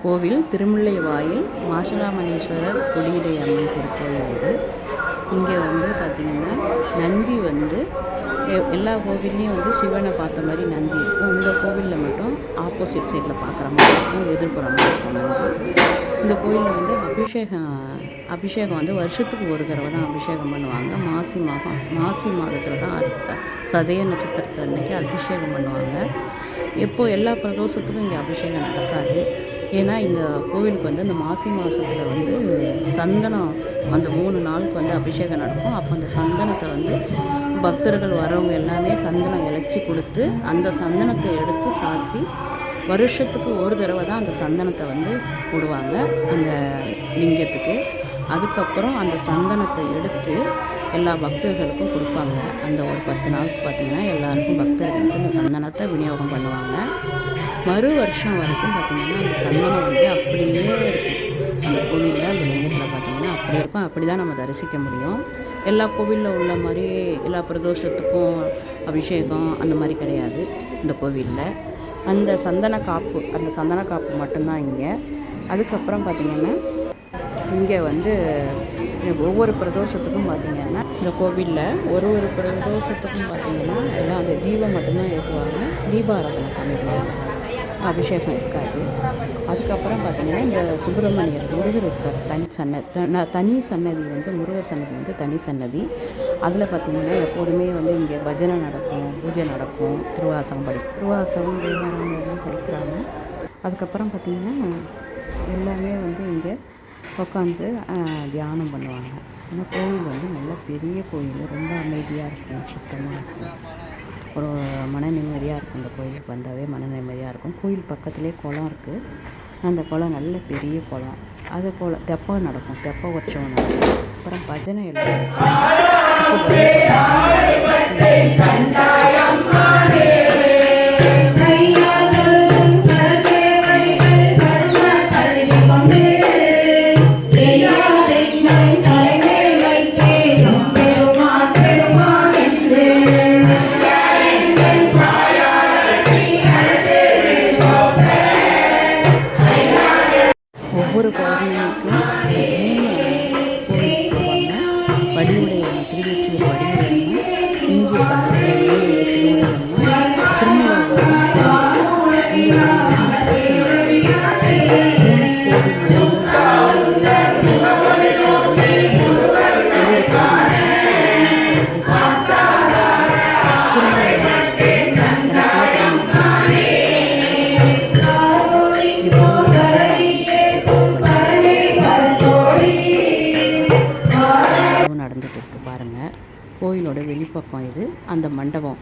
கோவில் திருமுல்லைவாயில் மாசிலாமணீஸ்வரர் கொடியுடை அம்மன் திருக்கோயில் இது. இங்கே பார்த்திங்கன்னா நந்தி எல்லா கோவில்லையும் சிவனை பார்த்த மாதிரி நந்தி இருக்கும். இந்த கோவிலில் மட்டும் ஆப்போசிட் சைடில் பார்க்குற மாதிரி இருக்கும், எதிர்ப்புறமாக இருக்கும் நந்தி. இந்த கோயிலில் அபிஷேகம் வருஷத்துக்கு ஒரு தடவை தான் அபிஷேகம் பண்ணுவாங்க. மாசி மாதத்தில் தான் சதய நட்சத்திரத்து அன்னைக்கு அபிஷேகம் பண்ணுவாங்க. எல்லா பிரதோஷத்துக்கும் இங்கே அபிஷேகம் நடக்காது. ஏன்னா இந்த கோவிலுக்கு இந்த மாசி மாதத்தில் சந்தனம் அந்த 3 நாளுக்கு அபிஷேகம் நடக்கும். அப்போ அந்த சந்தனத்தை பக்தர்கள் வரவங்க எல்லாமே சந்தனம் இழைச்சி கொடுத்து அந்த சந்தனத்தை எடுத்து சாத்தி வருஷத்துக்கு ஒரு தடவை தான் அந்த சந்தனத்தை போடுவாங்க அந்த லிங்கத்துக்கு. அதுக்கப்புறம் அந்த சந்தனத்தை எடுத்து எல்லா பக்தர்களுக்கும் கொடுப்பாங்க. அந்த ஒரு 10 நாளுக்கு பார்த்திங்கன்னா எல்லாருக்கும் பக்தர்களுக்கு இந்த சந்தனத்தை விநியோகம் பண்ணுவாங்க. வருஷம் வரைக்கும் பார்த்திங்கன்னா அந்த சந்தனம் அப்படியே இருக்கும். அந்த கோவிலில் அந்த லிங்கத்தில் பார்த்திங்கன்னா அப்படி இருக்கும். அப்படி தான் நம்ம தரிசிக்க முடியும். எல்லா கோவிலில் உள்ள மாதிரி எல்லா பிரதோஷத்துக்கும் அபிஷேகம் அந்த மாதிரி கிடையாது இந்த கோவிலில். அந்த சந்தன காப்பு மட்டும்தான் இங்கே. அதுக்கப்புறம் பார்த்திங்கன்னா இங்கே ஒவ்வொரு பிரதோஷத்துக்கும் பார்த்திங்கன்னா இந்த கோவிலில் ஒரு பிரதோஷத்துக்கும் பார்த்திங்கன்னா எல்லாம் அந்த தீபம் மட்டும்தான் ஏற்றுவாங்க. தீபாராதனை பண்ணிடுவாங்க, அபிஷேகம் இருக்காது. அதுக்கப்புறம் பார்த்திங்கன்னா இந்த சுப்பிரமணியர் முருகர் இருக்கார் தனி சன்னதி முருகர் சன்னதி தனி சன்னதி. அதில் பார்த்திங்கன்னா எப்போதுமே இங்கே பஜனை நடக்கும், பூஜை நடக்கும், திருவாசகம் எல்லாம் படிக்கிறாங்க. அதுக்கப்புறம் பார்த்திங்கன்னா எல்லாமே இங்கே உட்காந்து தியானம் பண்ணுவாங்க. ஏன்னா கோவில் நல்ல பெரிய கோயில், ரொம்ப அமைதியாக இருக்கும், சுத்தமாக இருக்கும், ஒரு மன நிம்மதியாக இருக்கும். இந்த கோயிலுக்கு வந்தாவே மன நிம்மதியாக இருக்கும். கோயில் பக்கத்துலேயே குளம் இருக்குது. அந்த குளம் நல்ல பெரிய குளம். அது தெப்பம் நடக்கும், தெப்ப உற்சவம் நடக்கும். அப்புறம் பஜனை எல்லாம் ஒவ்வொரு பௌர்ணமிக்கும் 3 கோவிலுக்கு போவாங்க. வடிவுடையம்மன், திருவொற்றியூர் வடிவுடையம்மன், இஞ்சூர் பக்கத்தில் திருவுடையம்மன், நடந்துட்டு இருக்கு பாருங்கள். கோயிலோட வெளிப்பக்கம் இது அந்த மண்டபம்.